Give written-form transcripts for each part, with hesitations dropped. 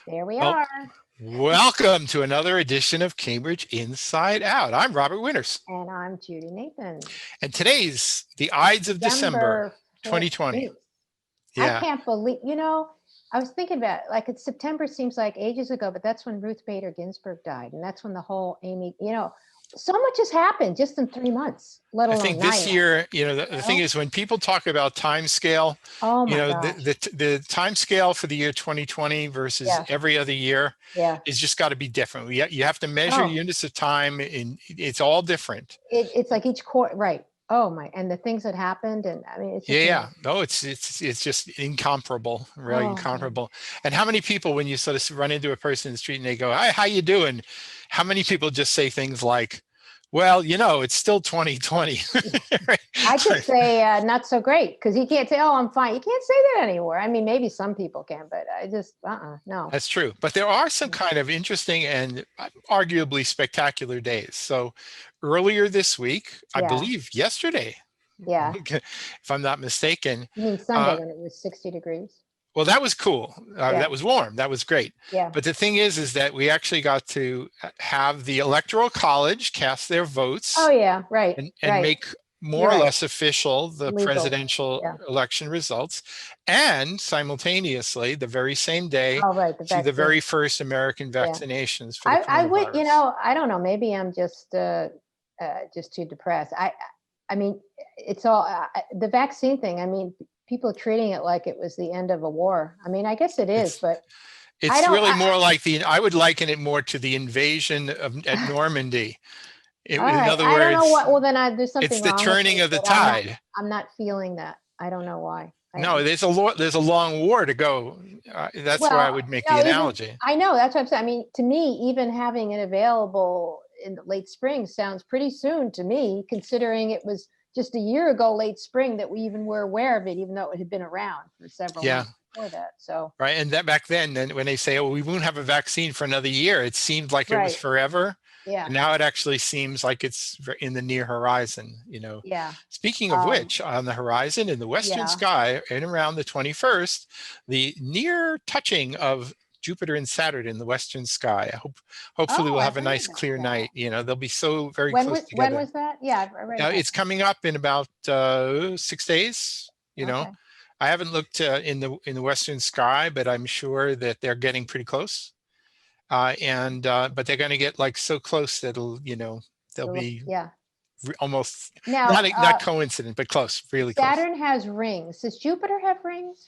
There we Well, are. welcome to another edition of Cambridge Inside Out. I'm Robert Winters, And I'm Judy Nathans. and today's the Ides of December December 2020. 14th. I Yeah, can't believe, I was thinking about it, like it's September seems like ages ago, but that's when Ruth Bader Ginsburg died. And that's when the whole so much has happened just in 3 months, let I alone think this 9 months. year, the thing know? is when people talk about time scale, Oh my the, gosh. the time scale for the year 2020 versus Yeah. every other year Yeah. is just got to be different. You have to measure Oh, units of time, and it's all different. it's like each quarter, right. Oh my, and the things that happened. And I mean, it's Yeah, just yeah. amazing. No, it's just incomparable, really Oh my. incomparable. And how many people, when you sort of run into a person in the street and they go, "Hi, how you doing?" How many people just say things like, "Well, it's still 2020." I just say not so great because you can't say, "Oh, I'm fine." You can't say that anymore. I mean, maybe some people can, but I just no. That's true. But there are some kind of interesting and arguably spectacular days. So earlier this week, I Yeah, believe yesterday, yeah. if I'm not mistaken, You mean Sunday uh, when it was 60 degrees? well, that was cool. Yeah, That was warm. That was great. yeah. But the thing is that we actually got to have the Electoral College cast their Oh votes yeah, right, and right. make more You're or right. less official the Legal. presidential Yeah. election results, and simultaneously, the very same day, Oh right, the see the very vaccine. first American Yeah. vaccinations for the I would, coronavirus. I don't know. Maybe I'm just too depressed. I mean, it's all the vaccine thing. I mean, people are treating it like it was the end of a war. I mean, I guess it is, It's but I it's don't. really more like I would liken it more to the invasion at Normandy. All In right. other I don't know words, what. Well, then there's it's something the wrong with turning me, of the but tide. I'm not feeling that. I don't know why. No, there's a long war to go. That's why I Well, would make the even analogy. I know that's what I'm saying. I mean, to me, even having it available in the late spring sounds pretty soon to me, considering it was just a year ago, late spring, that we even were aware of it, even though it had been around for several Yeah, months before that. So, right. And that back then when they say, "Oh, we won't have a vaccine for another year," it seemed like it was right. forever. Yeah. And now it actually seems like it's in the near horizon. Yeah. Speaking of Um, which, on the horizon in the western yeah. sky, and around the 21st, the near touching of Jupiter and Saturn in the western sky. Hopefully, Oh, we'll I have a heard nice about clear that. night. They'll be so very close When together. was that? Yeah, I read about It's coming up in about 6 days. that. Okay. I haven't looked in the western sky, but I'm sure that they're getting pretty close. And but they're going to get like so close that they'll be Yeah. almost Now, not coincident, but close, really close. Saturn has rings. Does Jupiter have rings?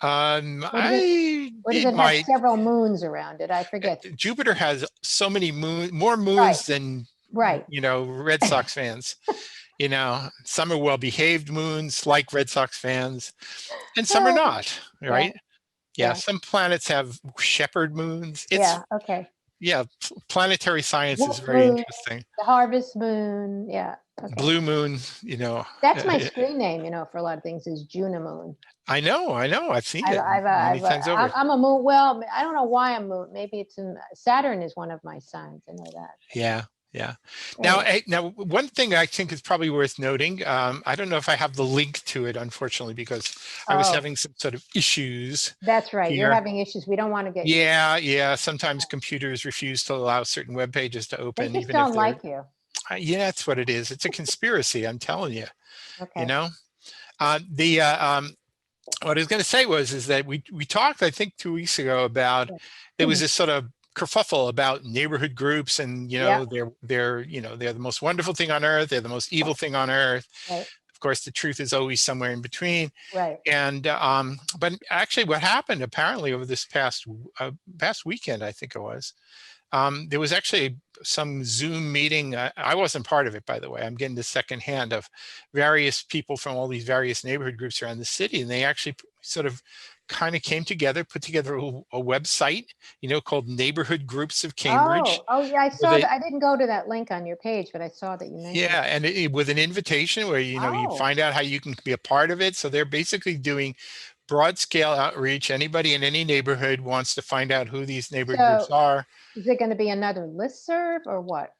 Or does it I or does it it have might. several moons around it? I forget. Jupiter has so many more Right, moons than right. Red Sox fans. Some are well-behaved moons like Red Sox fans, and some are Oh, not, yeah, right? Yeah, yeah, some planets have shepherd moons. yeah. Okay. Yeah, planetary science is Wolf very moon, interesting. the harvest Mm, moon. Yeah. Okay. Blue moon, That's my screen name, for a lot of things is Junamoon. I know, I've seen it many I've times over. I'm a moon. Well, I don't know why I'm moon. Maybe it's in Saturn is one of my signs. I know that. Yeah, yeah. Anyway, Now, one thing I think is probably worth noting. I don't know if I have the link to it, unfortunately, because I was oh, having some sort of issues that's right. You're here. having issues. We don't want to get you. Yeah, yeah. Sometimes computers refuse to allow certain web pages to They open, just even if don't they're. like you. Yeah, that's what it is. It's a conspiracy. I'm telling you. You Okay. know. The What I was going to say is that we talked, I think, 2 weeks ago about there was Yeah. this sort of kerfuffle about neighborhood groups, and Yeah. they're the most wonderful thing on earth. They're the most evil thing on earth. Right. Of course, the truth is always somewhere in between. Right. And but actually, what happened apparently over this past weekend, I think it was, there was actually some Zoom meeting. I wasn't part of it, by the way. I'm getting the secondhand of various people from all these various neighborhood groups around the city, and they actually sort of kind of came together, put together a website, called Neighborhood Groups of Cambridge. Oh, yeah. I Where saw they, that. I didn't go to that link on your page, but I saw that you mentioned yeah, it. and with an invitation where you Oh, find out how you can be a part of it. So they're basically doing broad scale outreach. Anybody in any neighborhood wants to find out who these neighborhood groups so are. is it going to be another listserv or what?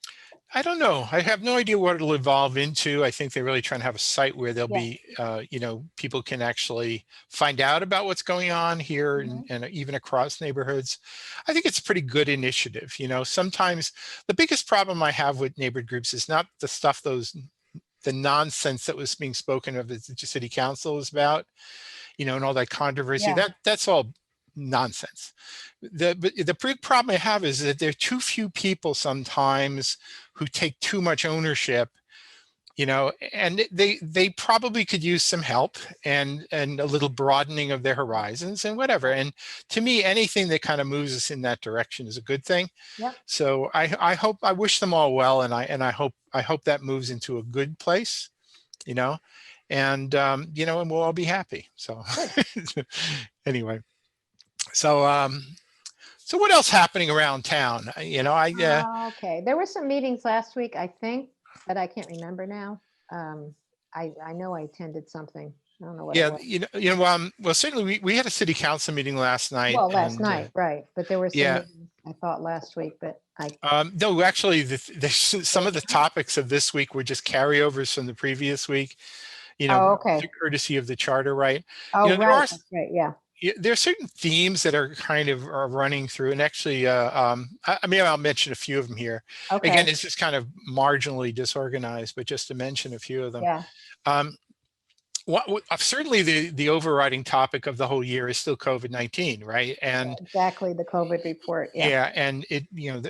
I don't know. I have no idea what it'll evolve into. I think they're really trying to have a site where there'll Yeah. be, people can actually find out about what's going on here Mhm. and even across neighborhoods. I think it's a pretty good initiative. Sometimes the biggest problem I have with neighborhood groups is not the stuff the nonsense that was being spoken of that the city council is about, and all that controversy. Yeah. That's all nonsense. The big problem I have is that there are too few people sometimes who take too much ownership, and they probably could use some help and a little broadening of their horizons and whatever. And to me, anything that kind of moves us in that direction is a good thing. Yep. So I wish them all well, and I hope that moves into a good place, and we'll all be happy. So anyway, so what else happening around town? Okay. There were some meetings last week, I think, but I can't remember now. I know I attended something. I don't know what it Yeah, was. well, certainly we had a city council meeting last night, Well, last and night, right. But there were some yeah, meetings, I thought, last week, but no, actually, some of the topics of this week were just carryovers from the previous week, Oh, okay. courtesy of the charter, right? Oh, There right. are That's right. Yeah. there are certain themes that are kind of are running through, and actually, I mean, I'll mention a few of them here. Again, Okay. it's just kind of marginally disorganized, but just to mention a few of them. Yeah. Um, certainly the overriding topic of the whole year is still COVID-19, right? And Exactly. The COVID report. Yeah. yeah, and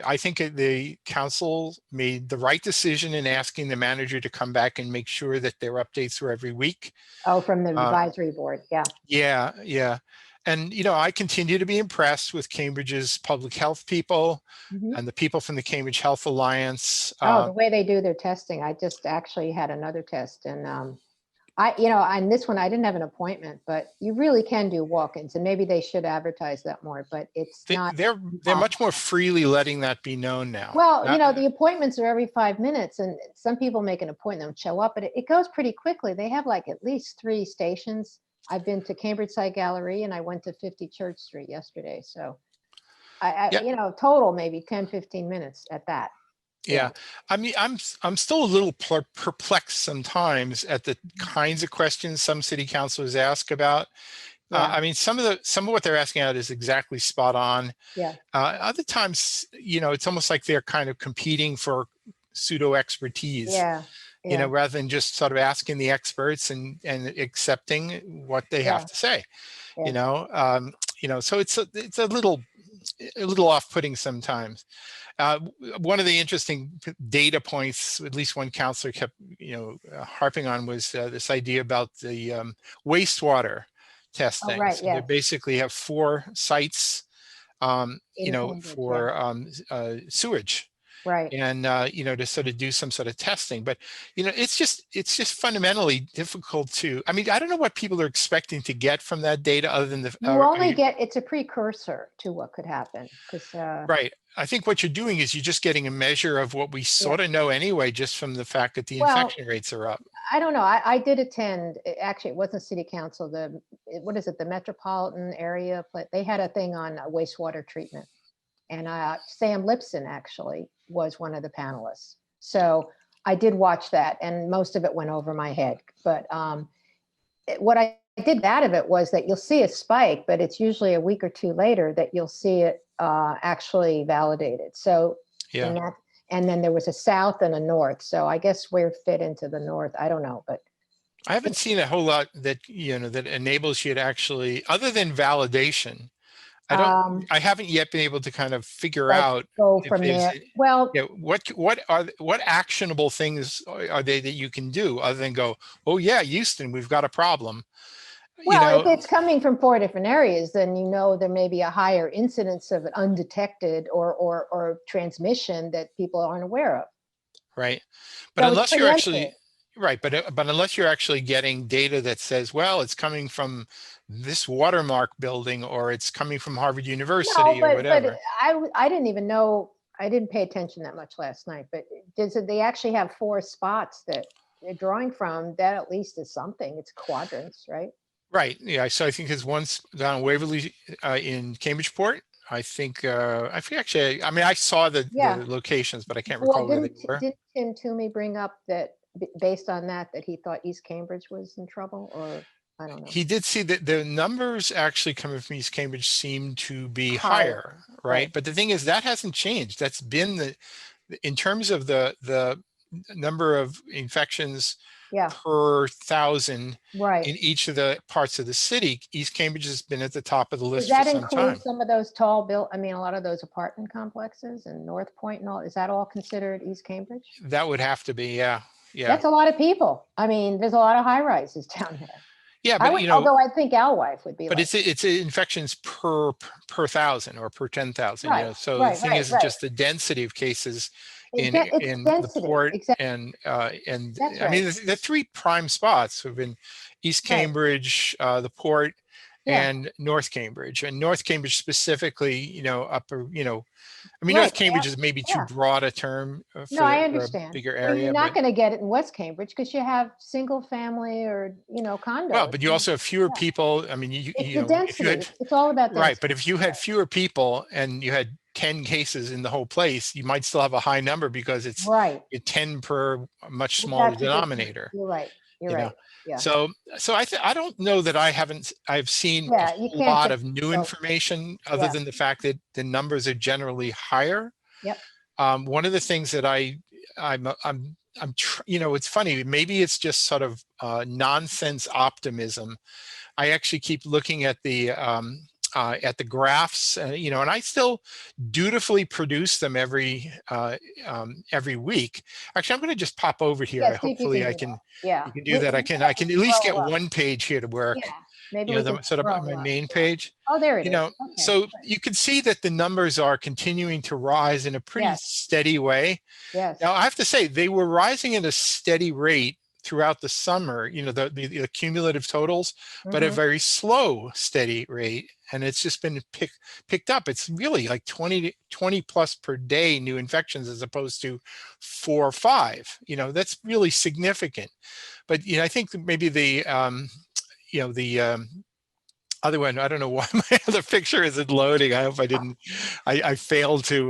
I think the council made the right decision in asking the manager to come back and make sure that their updates were every week. Oh, from the Uh, advisory board. Yeah. yeah. And, I continue to be impressed with Cambridge's public health people Mhm. and the people from the Cambridge Health Alliance. Oh, the way they do their testing. I just actually had another test, and on this one, I didn't have an appointment, but you really can do walk-ins, and maybe they should advertise that more, but it's not. They're much more freely letting that be known now. Well, the appointments are every 5 minutes, and some people make an appointment and show up, but it goes pretty quickly. They have like at least 3 stations. I've been to Cambridge Side Gallery, and I went to 50 Church Street yesterday. So Yeah. total maybe 10, 15 minutes at that. Yeah. I mean, I'm still a little perplexed sometimes at the kinds of questions some city councilors ask about. Yeah. I mean, some of what they're asking out is exactly spot on. Yeah. Other times, it's almost like they're kind of competing for pseudo expertise. Yeah. Yeah. Rather than just sort of asking the experts and accepting what they have to say. Yeah. So it's a little off-putting sometimes. One of the interesting data points, at least one counselor kept, harping on, was this idea about the wastewater testing. right, So they yes. basically have 4 sites, In Cambridge, for sewage. Right. And to sort of do some sort of testing, but it's just fundamentally difficult to. I mean, I don't know what people are expecting to get from that data other than You only get, it's a precursor to what could happen, because right. I think what you're doing is you're just getting a measure of what we sort of know anyway, just from the fact that the infection rates are up. I don't know. I did attend. Actually, it wasn't city council. What is it? The metropolitan area. They had a thing on wastewater treatment, and Sam Lipson actually was one of the panelists. So I did watch that, and most of it went over my head. But what I did out of it was that you'll see a spike, but it's usually a week or 2 later that you'll see it actually validated. So yeah. And then there was a south and a north. So I guess we're fit into the north. I don't know, but I haven't seen a whole lot that that enables you to actually, other than validation. I haven't yet been able to kind of figure out go from there. Well, what actionable things are they that you can do other than go, oh yeah, Houston, we've got a problem. Well, if it's coming from 4 different areas, then there may be a higher incidence of it undetected or transmission that people aren't aware of. Right, but unless you're actually right, but unless you're actually getting data that says, well, it's coming from this watermark building or it's coming from Harvard University or whatever. But I didn't even know. I didn't pay attention that much last night. But they actually have 4 spots that they're drawing from? That at least is something. It's quadrants, right? Right. Yeah. So I think there's one down Waverly in Cambridgeport, I think actually, I mean, I saw the Yeah. locations, but I can't Well, recall where they were. didn't Tim Toomey bring up that based on that he thought East Cambridge was in trouble, or I don't know. He did see that the numbers actually coming from East Cambridge seem to be Higher, higher, right? right? But the thing is, that hasn't changed. That's been in terms of the number of infections Yeah, per thousand right. in each of the parts of the city, East Cambridge has been at the top of the Does list for that some include time. some of those I mean, a lot of those apartment complexes and North Point and all, is that all considered East Cambridge? That would have to be, yeah, yeah, That's a lot of people. I mean, there's a lot of high rises down there. yeah. I But would, although I think Alewife would be but like, it's infections per thousand or per 10,000. right, So the right, thing right, is right. just the density of cases It's in the density, port exactly. and That's I mean right, the three prime spots have been East right. Cambridge, the port, Yeah, and North Cambridge. And North Cambridge specifically, upper, I mean, right. North Cambridge is maybe too Yeah. broad a term No, I for a understand. bigger Well, you're area, not but going to get it in West Cambridge because you have single family or, well, condos. but you also have fewer Yeah. people. I mean, It's the if you density. had It's all about right, density. but if you had fewer people and you had 10 cases in the whole place, you might still have a high number because it's Right. 10 per much Well, smaller that's a good point. denominator. You're right. You're you know right. Yeah. so I don't know that I've seen a Yeah. You whole can't lot just of new go. information other Yeah. than the fact that the numbers are generally higher. Yep. One of the things that it's funny, maybe it's just sort of nonsense optimism. I actually keep looking at the graphs, and I still dutifully produce them every week. Actually, I'm going to just pop over here. Yeah. See if you Hopefully, can do that. Yeah. you can do We that. I have can at to least get scroll up. one page here to Yeah. work. Maybe we can Sort of scroll my up. main Yeah. page. Oh, there it is. Okay. So Good. you can see that the numbers are continuing to rise in a pretty Yes. steady way. Yes. Now, I have to say, they were rising at a steady rate throughout the summer, the cumulative totals, but a Mhm. very slow, steady rate. And it's just been picked up. It's really like 20 plus per day new infections as opposed to 4 or 5. That's really significant. But, I think that maybe the other one, I don't know why my other picture isn't loading. I hope I failed to,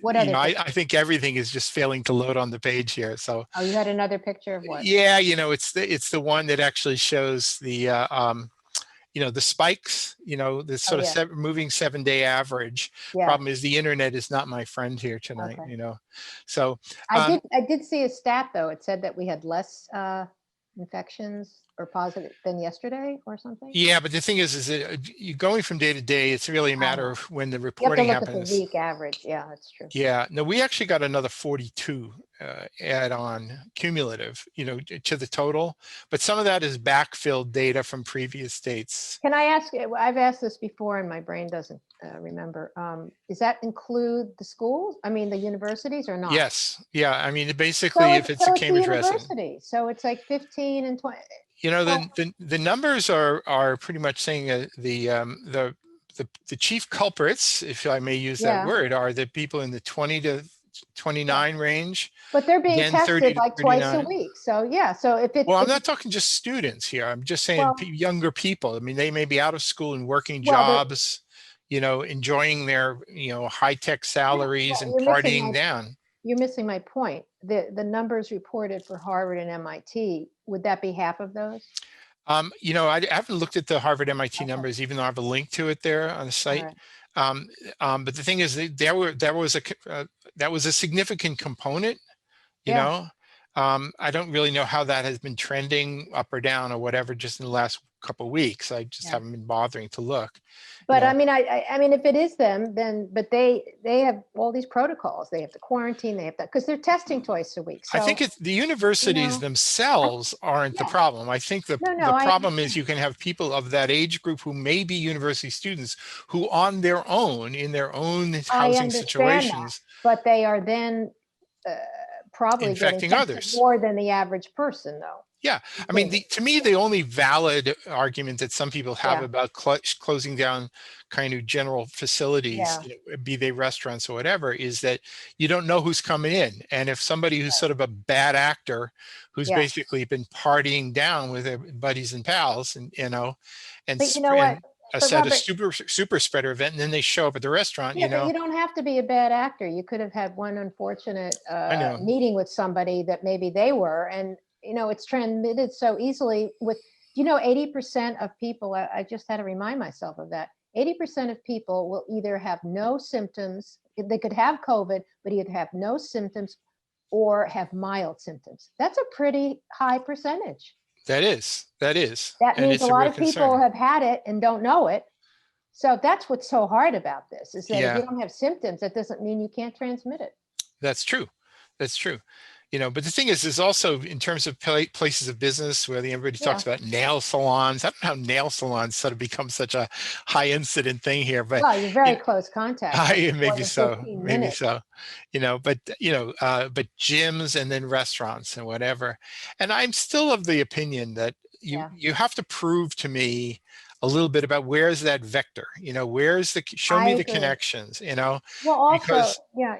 What other picture? I think everything is just failing to load on the page here. So Oh, you had another picture of what? yeah, it's the one that actually shows the spikes, the Oh, sort of yeah. moving 7-day average. Yeah. Problem is the internet is not my friend here tonight, Okay. So I did see a stat though. It said that we had less infections or positive than yesterday or something. yeah, but the thing is that you going from day to day, it's really a I matter know. of when the You have to reporting look at the happens. week average. Yeah, that's true. Yeah, no, we actually got another 42 add on cumulative, to the total, but some of that is backfilled data from previous dates. Can I ask, I've asked this before and my brain doesn't remember. Does that include the schools? I mean, the universities or not? Yes, yeah, I mean, basically, if it's a So it's the Cambridge resident, university. So it's like 15 and 20. the numbers are pretty much saying the chief culprits, if I may use that Yeah. word, are the people in the 20 to 29 range. But they're being Again, 30 tested to like twice a 39. week. So yeah, so if it's, Well, I'm not talking just students here. I'm just saying well, younger people. I mean, they may be out of school and working well, jobs, enjoying their, high-tech salaries and you're missing partying down. you're missing my point. The numbers reported for Harvard and MIT, would that be half of those? I haven't looked at the Harvard MIT Okay. numbers, even though I have a link to it there on the site. Right. But the thing is, that was a significant component. Yeah. I don't really know how that has been trending up or down or whatever just in the last couple of weeks. I just Yeah. haven't been bothering to look. But I mean, I mean, if it is them, then, but they have all these protocols. They have to quarantine. They have to, because they're testing twice a week. So I think it's the universities themselves aren't the yeah. problem. I think the No, problem is you can have people of that age group who may be university students who on their own, in their own I housing understand situations, but they are then probably getting infecting tested others. more than the average person, though. Yeah, I mean, to me, the only valid argument that some people have Yeah. about closing down kind of general facilities, Yeah. be they restaurants or whatever, is that you don't know who's coming in. And if somebody who's sort of a bad actor, who's Yeah. basically been partying down with their buddies and pals, and But you know what? But at a Robert, super spreader event, and then they show up at the restaurant, yeah, but you don't have to be a bad actor. You could have had one unfortunate I know. meeting with somebody that maybe they were, and it's transmitted so easily. 80% of people. I just had to remind myself of that. 80% of people will either have no symptoms. They could have COVID, but either have no symptoms or have mild symptoms. That's a pretty high percentage. That is. That And means a it's a lot real of people concern. have had it and don't know it. So that's what's so hard about this, is that if you Yeah, don't have symptoms, that doesn't mean you can't transmit it. that's true. That's true. But the thing is also in terms of places of business where everybody Yeah. talks about nail salons. I don't know how nail salons sort of become such a high incident thing here, but Well, you're you very know, close contact, like more maybe than so, 15 maybe minutes. so, but gyms and then restaurants and whatever. And I'm still of the opinion that Yeah, you have to prove to me a little bit about where's that vector, where's show I me the agree. connections, Well, also, because yeah.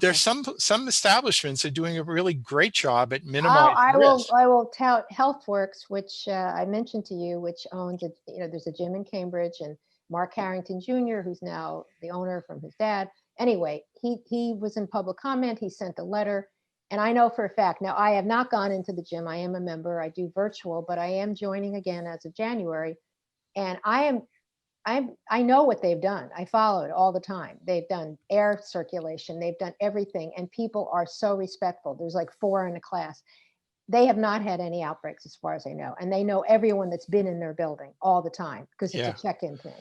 there's Okay. some establishments are doing a really great job at I'll, minimizing I will, risk. I will tell HealthWorks, which I mentioned to you, which owns there's a gym in Cambridge, and Mark Harrington Jr., who's now the owner from his dad. Anyway, he was in public comment. He sent a letter, and I know for a fact. Now, I have not gone into the gym. I am a member. I do virtual, but I am joining again as of January, and I know what they've done. I follow it all the time. They've done air circulation. They've done everything, and people are so respectful. There's like 4 in a class. They have not had any outbreaks as far as I know, and they know everyone that's been in their building all the time because it's a Yeah. check-in thing.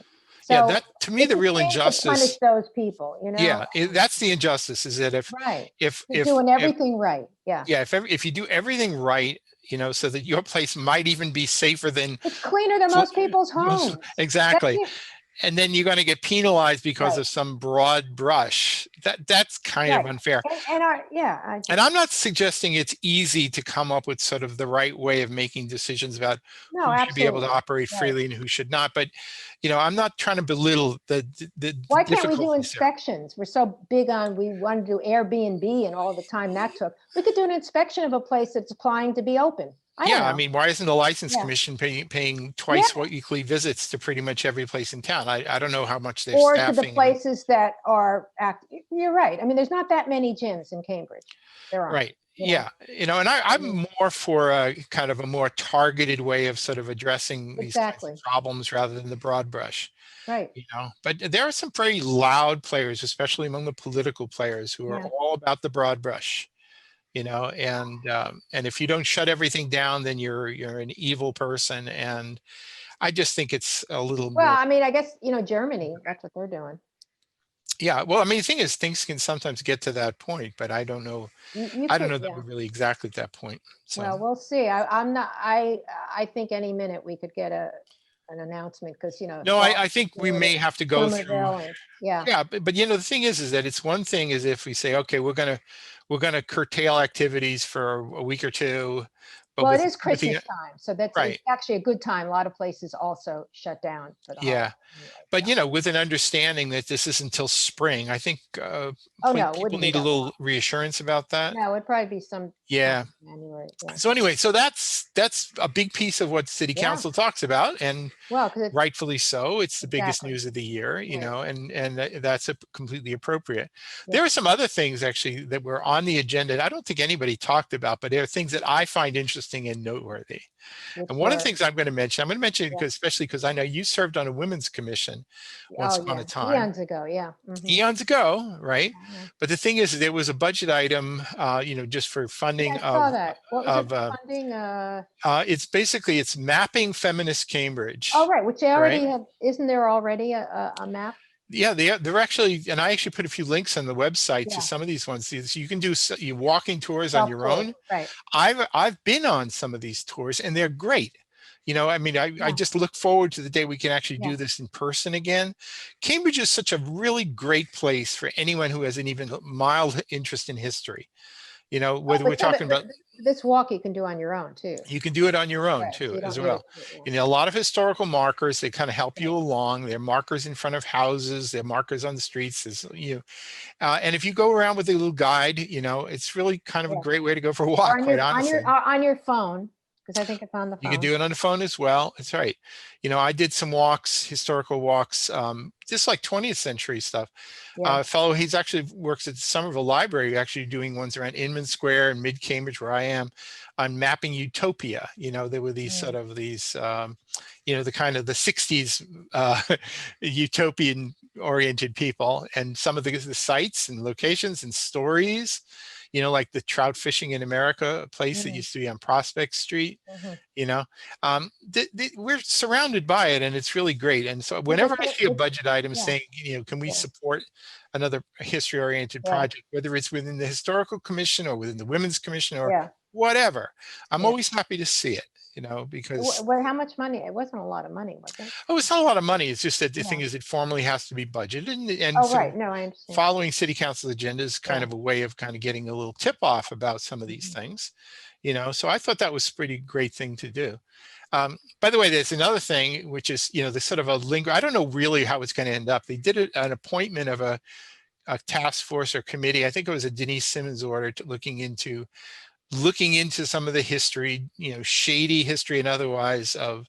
Yeah, So that to me it's the a real shame to punish injustice. those people. Yeah, that's the injustice, is that Right. if They're if doing if everything right. Yeah. yeah, if you do everything right, so that your place might even be safer than It's cleaner than most people's homes. That's exactly. it. And then you're going to get penalized because Right. of some broad brush. That's kind of Right. unfair. And yeah, I And just, I'm not suggesting it's easy to come up with sort of the right way of making decisions about no, who should be able to absolutely. operate Right. freely and who should not. But, I'm not trying to belittle the Why can't we do difficulties there. inspections? We're so big on, we want to do Airbnb and all the time that took. We could do an inspection of a place that's applying to be open. I don't Yeah, I know. mean, why isn't the license Yeah. commission paying Yeah. twice weekly visits to pretty much every place in town? I don't know how much they're Or to the staffing. places that are you're right. I mean, there's not that many gyms in Cambridge. There aren't, Right. Yeah. And Mhm. I'm more for a kind of a more targeted way of sort of addressing these kinds of Exactly. problems rather than the broad brush, Right. But there are some very loud players, especially among the political players, who are Yeah. all about the broad brush, and if you don't shut everything down, then you're an evil person. And I just think it's a little Well, more. I mean, I guess, Germany, that's what they're doing. Yeah. Well, I mean, the thing is, things can sometimes get to that point, but I don't know. You I don't could, know that yeah. we're really exactly at that point. So. Well, we'll see. I'm not, I think any minute we could get an announcement because, No, fall I think we good may and have to go through. Somerville and yeah. Yeah, but the thing is that it's one thing is if we say, okay, we're gonna curtail activities for a week or two, but Well, it with is the Christmas time, so it's right, actually a good time. A lot of places also shut down for the holiday yeah, anyway. but So, with an understanding that this is until spring, I think oh no, it people wouldn't be need a that long. little reassurance about that. No, it'd probably be some time Yeah. in January. Yeah. So anyway, so that's a big piece of what City Yeah. Council talks about, and Well, because it's rightfully so. It's the biggest exactly news of the year, right. and that's completely appropriate. Yeah. There are some other things actually that were on the agenda that I don't think anybody talked about, but there are things that I find interesting and noteworthy. Which And one of the were, things I'm going to mention it yeah. because especially because I know you served on a women's commission once Oh upon a yeah. time, Eons ago. Yeah. Hmm. eons ago, right? Yeah. But the thing is, there was a budget item, just for Yeah, funding I saw that. What was it of for funding? it's mapping feminist Oh, Cambridge, right. Which they right? already have. Isn't there already a map? Yeah, they're actually, and I actually put a few links on the website to Yeah. some of these ones. So you can do you walking tours on Self your tours. own. Right. I've been on some of these tours and they're great. I mean, I Yeah. just look forward to the day we can actually Yeah. do this in person again. Cambridge is such a really great place for anyone who has an even mild interest in history. Oh, Whether we're but yeah, talking about, this walk you can do on your own too. you can do it on your own Right. So too, you don't as need well. it. Yeah. A lot of historical markers, they kind of help Right. you along. There are markers in front of houses, there are markers on the streets. And if you go around with a little guide, it's really kind of a Yeah. great way to go for a Or walk, on quite your on honestly. your on your phone, because I think it's on the You can phone. do it on the phone as well. That's right. I did some walks, historical walks, just like 20th century stuff. Yeah. Fellow, he's actually works at the Somerville Library, actually doing ones around Inman Square and Mid Cambridge, where I am, on mapping utopia. There were these sort of these, the kind of the 60s utopian oriented people, and some of the sites and locations and stories, like the trout fishing in America, a place that used to be on Prospect Street. Mm-hmm. We're surrounded by it, and it's really great. And so whenever I see a budget item yeah, saying, can we yeah, support another history-oriented yeah, project, whether it's within the Historical Commission or within the Women's Commission or yeah, whatever, I'm yeah. always happy to see it, because How much money? It wasn't a lot of money, was it? oh, it's not a lot of money. It's just that the thing Yeah. is, it formally has to be budgeted, and Oh, sort of right. No, I understand. following city council agenda is kind Yeah. of a way of kind of getting a little tip off about some of these things, so I thought that was a pretty great thing to do. By the way, there's another thing, which is, the sort of a linger. I don't know really how it's going to end up. They did an appointment of a task force or committee. I think it was a Denise Simmons order, looking into some of the history, shady history and otherwise, of,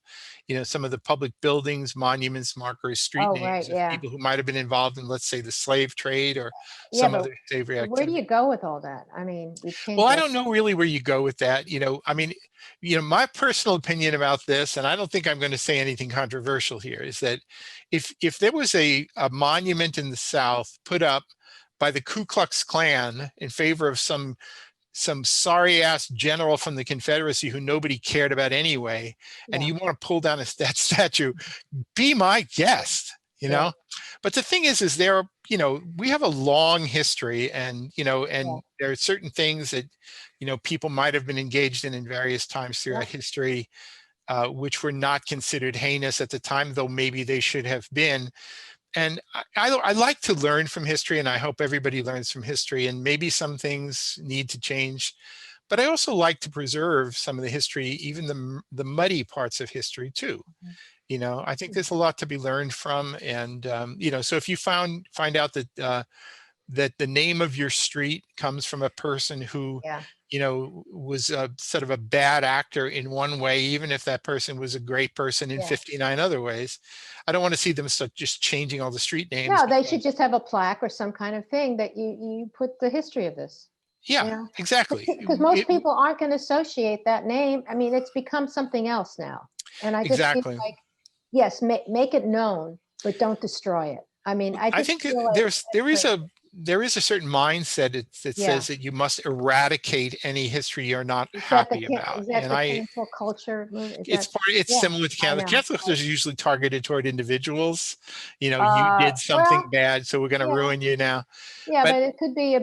some of the public buildings, monuments, markers, street Oh, right. names of Yeah. people who might have been involved in, let's say, the slave trade or Yeah, some but other slavery where do activity. you go with all that? I mean, we've changed Well, I our. don't know really where you go with that. I mean, my personal opinion about this, and I don't think I'm going to say anything controversial here, is that if there was a monument in the South put up by the Ku Klux Klan in favor of some sorry ass general from the Confederacy who nobody cared about anyway, and Yeah. you want to pull down that statue, be my guest. Yeah. But the thing is there, we have a long history, and and there are certain things that people might have been engaged in various times throughout history, which were not considered heinous at the time, though maybe they should have been. And I like to learn from history, and I hope everybody learns from history, and maybe some things need to change, but I also like to preserve some of the history, even the muddy parts of history too. I think there's a lot to be learned from. And so if you find out that that the name of your street comes from a person who Yeah. was sort of a bad actor in one way, even if that person was a great person in 59 other ways, I don't want to see them start just changing all the street names. No, they should just have a plaque or some kind of thing that you put the history of this. Yeah, exactly. Because most people aren't going to associate that name. I mean, it's become something else now. And I just feel like, yes, make it known, but don't destroy it. I mean, I think there is a certain mindset that says that you must eradicate any history you're not happy about. Is that the cancel culture movement? It's similar to cancel. Cancel culture is usually targeted toward individuals. You did something bad, so we're going to ruin you now. Yeah, but it could be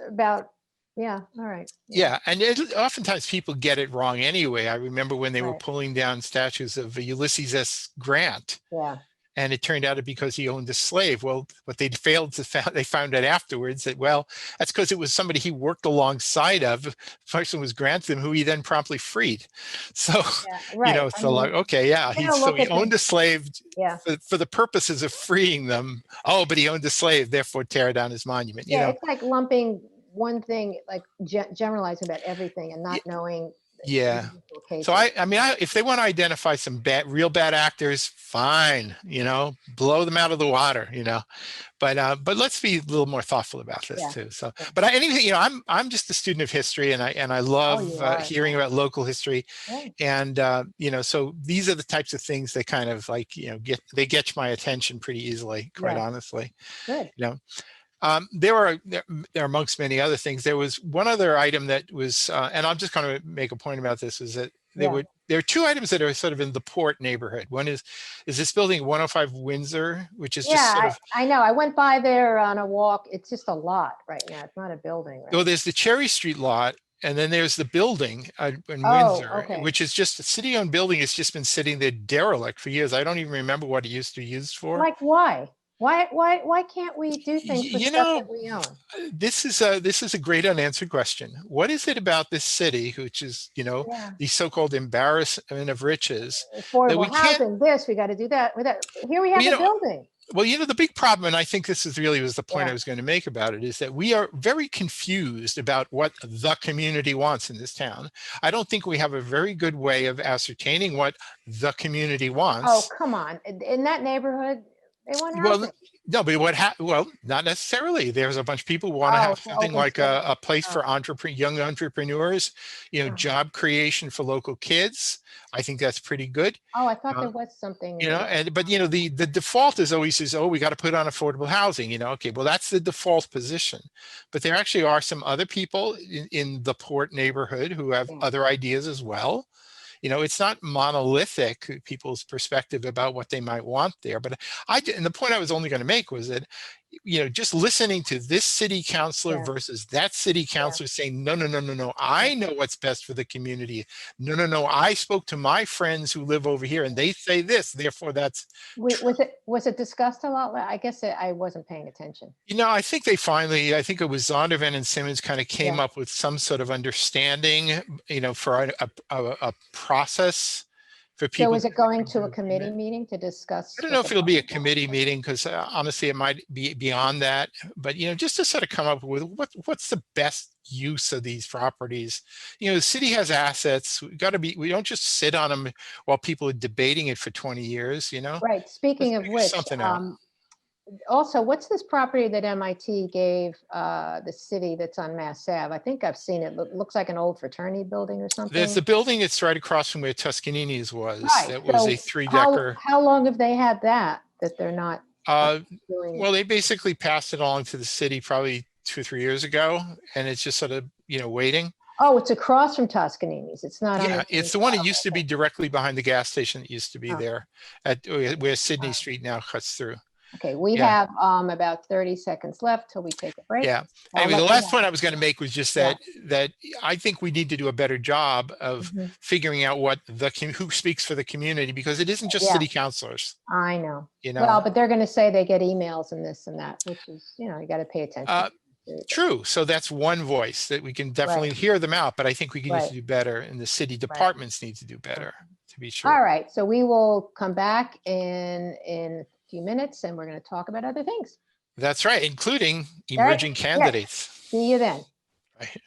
about. Yeah. All right. Yeah. And oftentimes people get it wrong anyway. I remember when they were pulling down statues of Ulysses S. Grant. Yeah. And it turned out because he owned a slave. Well, what they failed to find, they found out afterwards that, well, that's because it was somebody he worked alongside of. The person was Grantham, who he then promptly freed. So, okay, yeah, he owned a slave for the purposes of freeing them. Oh, but he owned a slave, therefore tear down his monument. It's like lumping one thing, like generalizing about everything and not knowing. Yeah. So I mean, if they want to identify some real bad actors, fine, blow them out of the water, but let's be a little more thoughtful about this too. So, but I'm just a student of history, and I love hearing about local history, and so these are the types of things that kind of like get my attention pretty easily, quite honestly. Good. There are amongst many other things. There was one other item that was, and I'm just going to make a point about this, is that there are two items that are sort of in the Port neighborhood. One is this building 105 Windsor, which is just sort of. I know. I went by there on a walk. It's just a lot right now. It's not a building. Right? Well, there's the Cherry Street lot, and then there's the building in Windsor, which is just a city-owned building. It's just been sitting there derelict for years. I don't even remember what it used to be used for. Like why? Why can't we do things with stuff that we own? This is a great unanswered question. What is it about this city, which is the so-called embarrassment of riches, affordable housing? We got to do that. With that, here we have a building. Well, the big problem, and I think this is really was the point I Yeah. was going to make about it, is that we are very confused about what the community wants in this town. I don't think we have a very good way of ascertaining what the community Oh, wants. come on. In that neighborhood, they want Well, housing. no, but well, not necessarily. There's a bunch of people who want to Oh, have it's an something open like space. a place Oh, for young entrepreneurs, oh. job creation for local kids. I think that's pretty good. Oh, I thought Uh, there was something in there. but the default is always oh, we got to put on affordable housing. Okay, well, that's the default position. But there actually are some other people in the Port neighborhood who have Yeah, other ideas as well. It's not monolithic, people's perspective about what they might want there. But and the point I was only going to make was that, just listening to this city councilor yeah, versus that city yeah, councilor saying, no, no, no, no, no, yeah. I know what's best for the community. No, no, no, I spoke to my friends who live over here and they say this, therefore that's true. Was it discussed a lot? I guess I wasn't paying attention. I think I think it was Zondervan and Simmons kind of came Yeah. up with some sort of understanding, for a process for So people is to it going come to to an a committee agreement. meeting to I discuss don't know what the if it'll be a public wants? committee meeting because honestly, it might be beyond that. But just to sort of come up with what's the best use of these properties. The city has assets. We don't just sit on them while people are debating it for 20 years. Right. Let's Speaking of figure which, something out. also, what's this property that MIT gave the city that's on Mass Ave? I think I've seen it. Looks like an old fraternity building or There's something. the building that's right across from where Toscanini's was. Right. That was a So three-decker. how long have they had that they're not Uh, doing? well, they basically passed it along to the city probably 2 or 3 years ago, and it's just sort of waiting. Oh, it's across from Toscanini's. It's not on the Yeah, same it's the one that side. used to be Okay. directly behind the gas station that used to be Oh, there at where Sydney uh, Street now cuts through. okay. We Yeah, have about 30 seconds left till we take a break. yeah. I'll Anyway, the let you last know. point I was going to make was just Yeah. that I think we need to do a better job of Mhm. figuring out who speaks for the community, because it isn't just Yeah, city councilors. I know. You Well, know, but they're going to say they get emails and this and that, which is, you got to pay attention. uh, true. So that's one voice that we can Right, definitely hear them out, but I think we need right, to do better, and the city right. departments need to do better, to be All sure. right. So we will come back in a few minutes and we're going to talk about other things. That's right, including All right. emerging Yes. candidates. See you then. Right.